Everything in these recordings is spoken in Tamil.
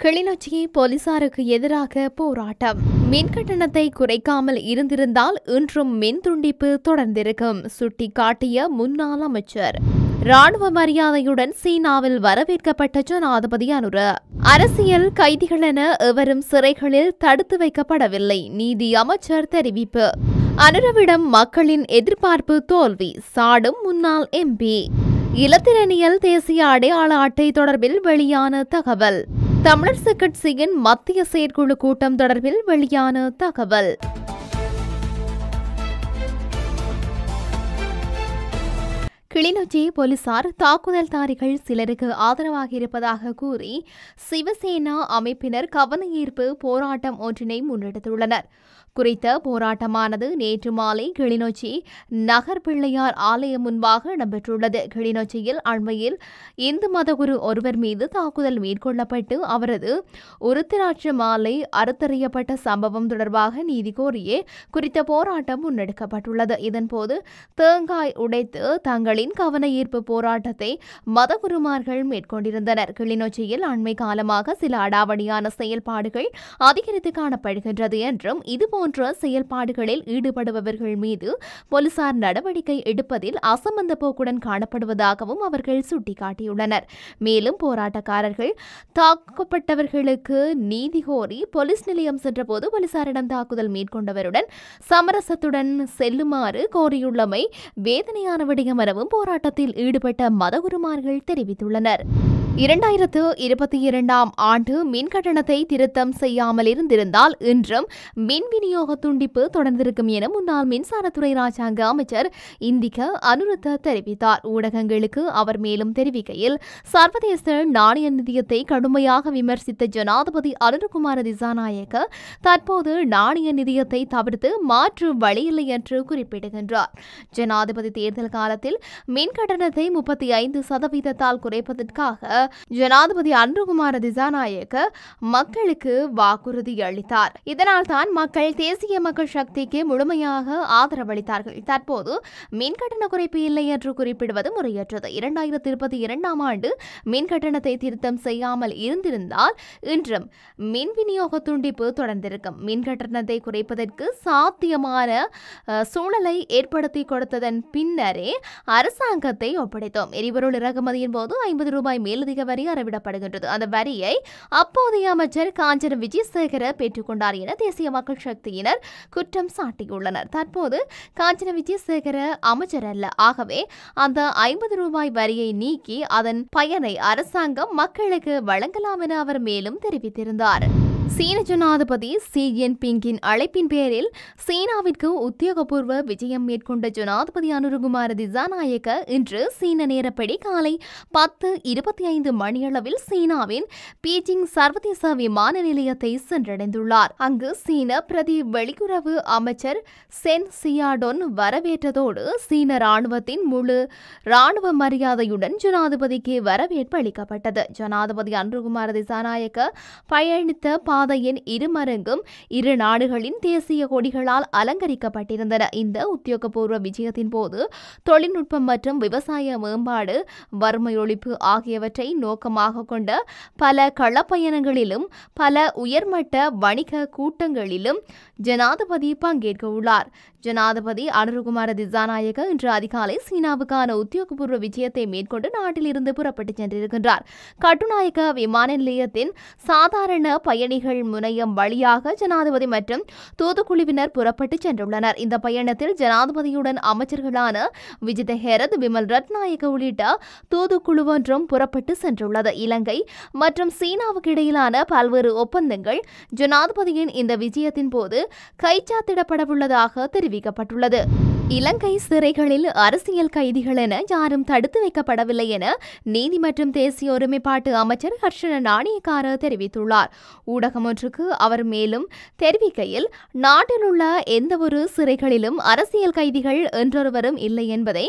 கிளிநொச்சி போலீசாருக்கு எதிராக போராட்டம். மின் கட்டணத்தை குறைக்காமல் இருந்திருந்தால் இன்றும் மின் துண்டிப்பு தொடர்ந்திருக்கும் சுட்டிக்காட்டிய முன்னாள் அமைச்சர். ராணுவ மரியாதையுடன் சீனாவில் வரவேற்கப்பட்ட ஜனாதிபதி அனுர. அரசியல் கைதிகளென எவரும் சிறைகளில் தடுத்து வைக்கப்படவில்லை, நீதி அமைச்சர் தெரிவிப்பு. அனுரவிடம் மக்களின் எதிர்பார்ப்பு தோல்வி, சாடும் முன்னாள் எம்பி. இலத்திரனியல் தேசிய அடையாள அட்டை தொடர்பில் வெளியான தகவல். தமிழரசுக் கட்சியின் மத்திய செயற்குழு கூட்டம் தொடர்பில் வெளியான தகவல். கிளிநொச்சி போலீசார் தாக்குதல்தாரிகள் சிலருக்கு ஆதரவாக இருப்பதாக கூறி சிவசேனா அமைப்பினர் கவனஈர்ப்பு போராட்டம் ஒன்றினை முன்னெடுத்துள்ளனர். குறித்த போராட்டமானது நேற்று மாலை கிளிநொச்சி நகர் பிள்ளையார் ஆலயம் முன்பாக இடம்பெற்றுள்ளது. கிளிநொச்சியில் அண்மையில் இந்து மதகுரு ஒருவர் மீது தாக்குதல் மேற்கொள்ளப்பட்டு அவரது உருத்திராட்ச மாலை அறுத்தறியப்பட்ட சம்பவம் தொடர்பாக நீதி கோரியே குறித்த போராட்டம் முன்னெடுக்கப்பட்டுள்ளது. இதன்போது தேங்காய் உடைத்து தங்களின் கவன ஈர்ப்பு போராட்டத்தை மதகுருமார்கள் மேற்கொண்டிருந்தனர். கிளிநொச்சியில் அண்மை காலமாக சில அடாவடியான செயல்பாடுகள் அதிகரித்து காணப்படுகின்றது என்றும் இதுபோன்ற செயல்பாடுகளில் ஈடுபடுபவர்கள் மீது போலீசார் நடவடிக்கை எடுப்பதில் அசம்பந்த போக்குடன் காணப்படுவதாகவும் அவர்கள் சுட்டிக்காட்டியுள்ளனர். மேலும் போராட்டக்காரர்கள் தாக்கப்பட்டவர்களுக்கு நீதி கோரி போலீஸ் நிலையம் சென்றபோது போலீசாரிடம் தாக்குதல் மேற்கொண்டவருடன் சமரசத்துடன் செல்லுமாறு கோரியுள்ளமை வேதனையான விடயம் எனவும் போராட்டத்தில் ஈடுபட்ட மதகுருமார்கள் தெரிவித்துள்ளனர். 2022 ஆண்டு மின் கட்டணத்தை திருத்தம் செய்யாமல் இருந்திருந்தால் இன்றும் மின் விநியோக துண்டிப்பு தொடர்ந்திருக்கும் என முன்னாள் மின்சாரத்துறை ராஜாங்க அமைச்சர் இந்திக அனுருத்த தெரிவித்தார். ஊடகங்களுக்கு அவர் மேலும் தெரிவிக்கையில், சர்வதேச நாணய நிதியத்தை கடுமையாக விமர்சித்த ஜனாதிபதி அனுரகுமார திசாநாயக்க தற்போது நாணய நிதியத்தை தவிர்த்து மாற்று வழியில்லை என்று குறிப்பிடுகின்றார். ஜனாதிபதி தேர்தல் காலத்தில் மின் கட்டணத்தை 35% குறைப்பதற்காக ஜனாதிபதி அனுரகுமார திசாநாயக்க மக்களுக்கு வாக்குறுதி அளித்தார். இதனால் தான் மக்கள் தேசிய மக்கள் சக்திக்கு முழுமையாக ஆதரவளித்தார்கள். தற்போது மின் கட்டண குறைப்பு இல்லை என்று குறிப்பிடுவது முறையற்றது. 2022 ஆண்டு மின் கட்டணத்தை திருத்தம் செய்யாமல் இருந்திருந்தால் இன்றும் மின் விநியோக துண்டிப்பு தொடர்ந்திருக்கும். மின் கட்டணத்தை குறைப்பதற்கு சாத்தியமான சூழலை ஏற்படுத்தி கொடுத்ததன் பின்னரே அரசாங்கத்தை ஒப்படைத்தோம். எரிபொருள் இறக்குமதியின் போது ₹50 மேலதிக வரி அறவிடப்படுகின்றது. அந்த வரியை அப்போதைய அமைச்சர் காஞ்சன விஜயசேகர பெற்றுக்கொண்டார் என தேசிய மக்கள் சக்தியினர் குற்றம் சாட்டியுள்ளனர். தற்போது காஞ்சன விஜயசேகர அமைச்சர் அல்ல. ஆகவே அந்த ₹50 வரியை நீக்கி அதன் பயனை அரசாங்கம் மக்களுக்கு வழங்கலாம் என அவர் மேலும் தெரிவித்திருந்தார். சீன ஜனாதிபதி ஷி ஜின்பிங்கின் அழைப்பின் பேரில் சீனாவிற்கு உத்தியோகபூர்வ விஜயம் மேற்கொண்ட ஜனாதிபதி அனுரகுமார திசாநாயக்க இன்று சீன நேரப்படி காலை 10:25 மணியளவில் சீனாவின் பீஜிங் சர்வதேச விமான நிலையத்தை சென்றடைந்துள்ளார். அங்கு சீன பிரதி வெளியுறவு அமைச்சர் சென் சியாடோன் வரவேற்றதோடு சீன ராணுவத்தின் முழு ராணுவ மரியாதையுடன் ஜனாதிபதிக்கு வரவேற்பு அளிக்கப்பட்டது. ஜனாதிபதி அனுரகுமார திசாநாயக்க பயணித்த பாதையின் இருமருங்கும் இரு நாடுகளின் தேசிய கொடிகளால் அலங்கரிக்கப்பட்டிருந்தன. இந்த உத்தியோகபூர்வ விஜயத்தின் போது தொழில்நுட்பம் மற்றும் விவசாய மேம்பாடு, வறுமை ஒழிப்பு ஆகியவற்றை நோக்கமாக கொண்ட பல களப்பயணங்களிலும் பல உயர்மட்ட வணிக கூட்டங்களிலும் ஜனாதிபதி பங்கேற்க உள்ளார். ஜனாதிபதி அனுரகுமார திசாநாயக்க இன்று அதிகாலை சீனாவுக்கான உத்தியோகபூர்வ விஜயத்தை மேற்கொண்டு நாட்டில் இருந்து புறப்பட்டு சென்றிருக்கின்றார். கட்டுநாயக்க விமான நிலையத்தின் சாதாரண பயணிகள் முனையம் வழியாக ஜனாதிபதி மற்றும் தூதுக்குழுவினர் புறப்பட்டு சென்றுள்ளனர். இந்த பயணத்தில் ஜனாதிபதியுடன் அமைச்சர்களான விஜித ஹெரத், விமல் ரத்நாயக்க உள்ளிட்ட தூதுக்குழு ஒன்றும் புறப்பட்டு சென்றுள்ளது. இலங்கை மற்றும் சீனாவுக்கு இடையிலான பல்வேறு ஒப்பந்தங்கள் ஜனாதிபதியின் இந்த விஜயத்தின் போது கைச்சாத்திடப்படவுள்ளதாக தெரிவிக்கப்பட்டுள்ளது. இலங்கை சிறைகளில் அரசியல் கைதிகள் என யாரும் தடுத்து வைக்கப்படவில்லை என நீதி மற்றும் தேசிய ஒருமைப்பாட்டு அமைச்சர் ஹர்ஷன நாணயக்கார தெரிவித்துள்ளார். ஊடகம் ஒன்றுக்கு அவர் மேலும் தெரிவிக்கையில், நாட்டில் உள்ள எந்தவொரு சிறைகளிலும் அரசியல் கைதிகள் என்றொருவரும் இல்லை என்பதை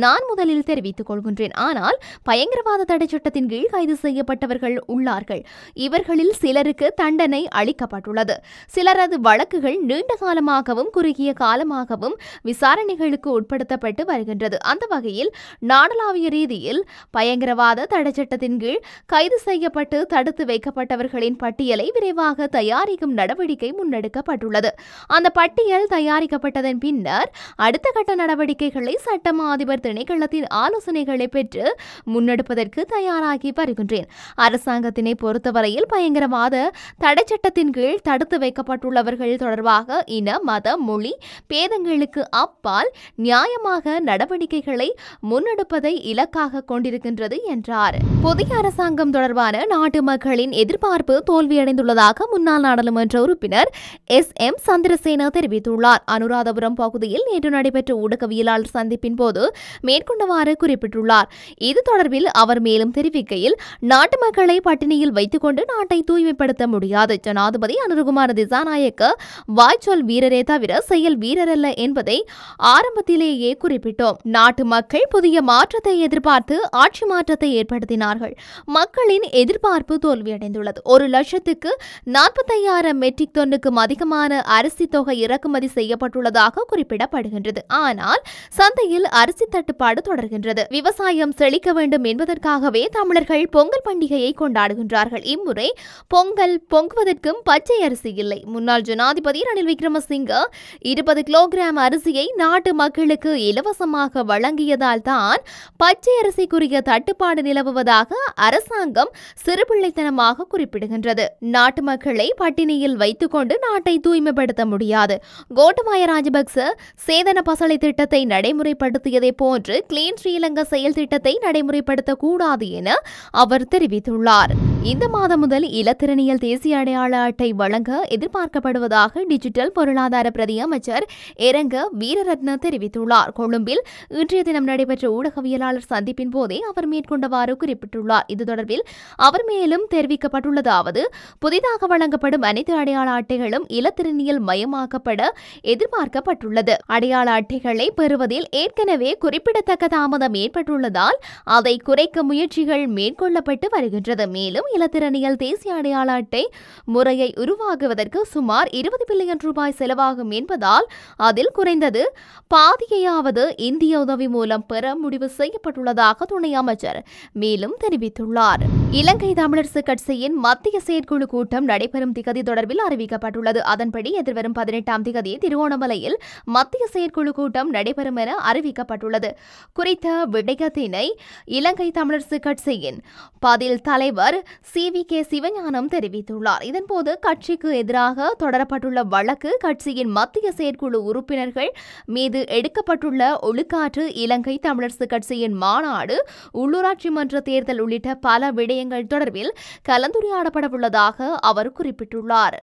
நான் முதலில் தெரிவித்துக் கொள்கின்றேன். ஆனால் பயங்கரவாத தடை சட்டத்தின் கீழ் கைது செய்யப்பட்டவர்கள் உள்ளார்கள். இவர்களில் சிலருக்கு தண்டனை அளிக்கப்பட்டுள்ளது. சிலரது வழக்குகள் நீண்ட காலமாகவும் குறுகிய காலமாகவும் விசாரணை சோதனைகளுக்கு உட்படுத்தப்பட்டு வருகின்றது. அந்த வகையில் நாடளாவிய ரீதியில் பயங்கரவாத தடைச்சட்டத்தின் கீழ் கைது செய்யப்பட்டு தடுத்து வைக்கப்பட்டவர்களின் பட்டியலை விரைவாக தயாரிக்கும் நடவடிக்கை முன்னெடுக்கப்பட்டுள்ளது. அந்த பட்டியல் தயாரிக்கப்பட்டதன் பின்னர் அடுத்த கட்ட நடவடிக்கைகளை சட்டமா அதிபர் திணைக்களத்தின் ஆலோசனைகளை பெற்று முன்னெடுப்பதற்கு தயாராகி வருகின்றேன். அரசாங்கத்தினை பொறுத்தவரையில் பயங்கரவாத தடைச்சட்டத்தின் கீழ் தடுத்து வைக்கப்பட்டுள்ளவர்கள் தொடர்பாக இன மத மொழி பேதங்களுக்கு அப்பால் நியாயமாக நடவடிக்கைகளை முன்னெடுப்பதை இலக்காக கொண்டிருக்கின்றது என்றார். புதிய அரசாங்கம் தொடர்பான நாட்டு மக்களின் எதிர்பார்ப்பு தோல்வியடைந்துள்ளதாக முன்னாள் நாடாளுமன்ற உறுப்பினர் SM சந்திரசேன தெரிவித்துள்ளார். அனுராதபுரம் பகுதியில் நேற்று நடைபெற்ற ஊடகவியலாளர் சந்திப்பின் போது மேற்கொண்டவாறு குறிப்பிட்டுள்ளார். இது தொடர்பில் அவர் மேலும் தெரிவிக்கையில், நாட்டு மக்களை பட்டினியில் வைத்துக் கொண்டு நாட்டை தூய்மைப்படுத்த முடியாது. ஜனாதிபதி அனுரகுமார திசாநாயக்க வாய்ச்சொல் வீரரே தவிர செயல் வீரரல்ல என்பதை ஆரம்பத்திலேயே குறிப்பிட்டோம். நாட்டு மக்கள் புதிய மாற்றத்தை எதிர்பார்த்து ஆட்சி மாற்றத்தை ஏற்படுத்தினார்கள். மக்களின் எதிர்பார்ப்பு தோல்வியடைந்துள்ளது. 1,45,000 மெட்ரிக் டன்னுக்கும் அதிகமான அரிசி தொகை இறக்குமதி செய்யப்பட்டுள்ளதாக குறிப்பிடப்படுகின்றது. ஆனால் சந்தையில் அரிசி தட்டுப்பாடு தொடர்கின்றது. விவசாயம் செழிக்க வேண்டும் என்பதற்காகவே தமிழர்கள் பொங்கல் பண்டிகையை கொண்டாடுகின்றார்கள். இம்முறை பொங்கல் பொங்குவதற்கும் பச்சை அரிசி இல்லை. முன்னாள் ஜனாதிபதி ரணில் விக்ரமசிங்க 20 கிலோகிராம் அரிசியை நாட்டு மக்களுக்கு இலவசமாக வழங்கியதால் தான் பச்சை அரிசிக்குரிய தட்டுப்பாடு நிலவுவதாக அரசாங்கம் சிறுபிள்ளைத்தனமாக குறிப்பிடுகின்றது. நாட்டு மக்களை பட்டினியில் வைத்துக் கொண்டு நாட்டை தூய்மைப்படுத்த முடியாது. கோட்டபாய ராஜபக்ச சேதன பசலை திட்டத்தை நடைமுறைப்படுத்தியதை போன்று கிளீன் ஸ்ரீலங்கா செயல் திட்டத்தை நடைமுறைப்படுத்தக்கூடாது என அவர் தெரிவித்துள்ளார். இந்த மாதம் முதல் இலத்திரனியல் தேசிய அடையாள அட்டை வழங்க எதிர்பார்க்கப்படுவதாக டிஜிட்டல் பொருளாதார பிரதி அமைச்சர் இரங்க வீரரத்ன தெரிவித்துள்ளார். கொழும்பில் இன்றைய தினம் நடைபெற்ற ஊடகவியலாளர் சந்திப்பின் போதே அவர் மேற்கொண்டவாறு குறிப்பிட்டுள்ளார். இது தொடர்பில் அவர் மேலும் தெரிவிக்கப்பட்டுள்ளதாவது, புதிதாக வழங்கப்படும் அனைத்து அடையாள அட்டைகளும் இலத்திரனியல் மயமாக்கப்பட எதிர்பார்க்கப்பட்டுள்ளது. அடையாள அட்டைகளை பெறுவதில் ஏற்கனவே குறிப்பிடத்தக்க தாமதம் ஏற்பட்டுள்ளதால் அதை குறைக்க முயற்சிகள் மேற்கொள்ளப்பட்டு வருகின்றது. மேலும் இலத்திரனியல் தேசிய அடையாள அட்டை முறையை உருவாக்குவதற்கு சுமார் 20 பில்லியன் ரூபாய் செலவாகும் என்பதால் அதில் குறைந்தது பாதியையாவது இந்திய உதவி மூலம் பெற முடிவு செய்யப்பட்டுள்ளதாக துணை அமைச்சர் மேலும் தெரிவித்துள்ளார். இலங்கை தமிழரசு கட்சியின் மத்திய செயற்குழு கூட்டம் நடைபெறும் திகதி தொடர்பில் அறிவிக்கப்பட்டுள்ளது. அதன்படி எதிர்வரும் 18ஆம் திகதி திருகோணமலையில் மத்திய செயற்குழு கூட்டம் நடைபெறும் என அறிவிக்கப்பட்டுள்ளது. குறித்த விடயத்தினை இலங்கை தமிழரசு கட்சியின் பதில் தலைவர் CVK சிவஞானம் தெரிவித்துள்ளார். இதன்போது கட்சிக்கு எதிராக தொடரப்பட்டுள்ள வழக்கு, கட்சியின் மத்திய செயற்குழு உறுப்பினர்கள் மீது எடுக்கப்பட்டுள்ள ஒழுக்காற்று, இலங்கை தமிழரசு கட்சியின் மாநாடு, உள்ளூராட்சி மன்ற தேர்தல் உள்ளிட்ட பல விடயங்கள் தொடர்பில் கலந்துரையாடப்படவுள்ளதாக அவர் குறிப்பிட்டுள்ளார்.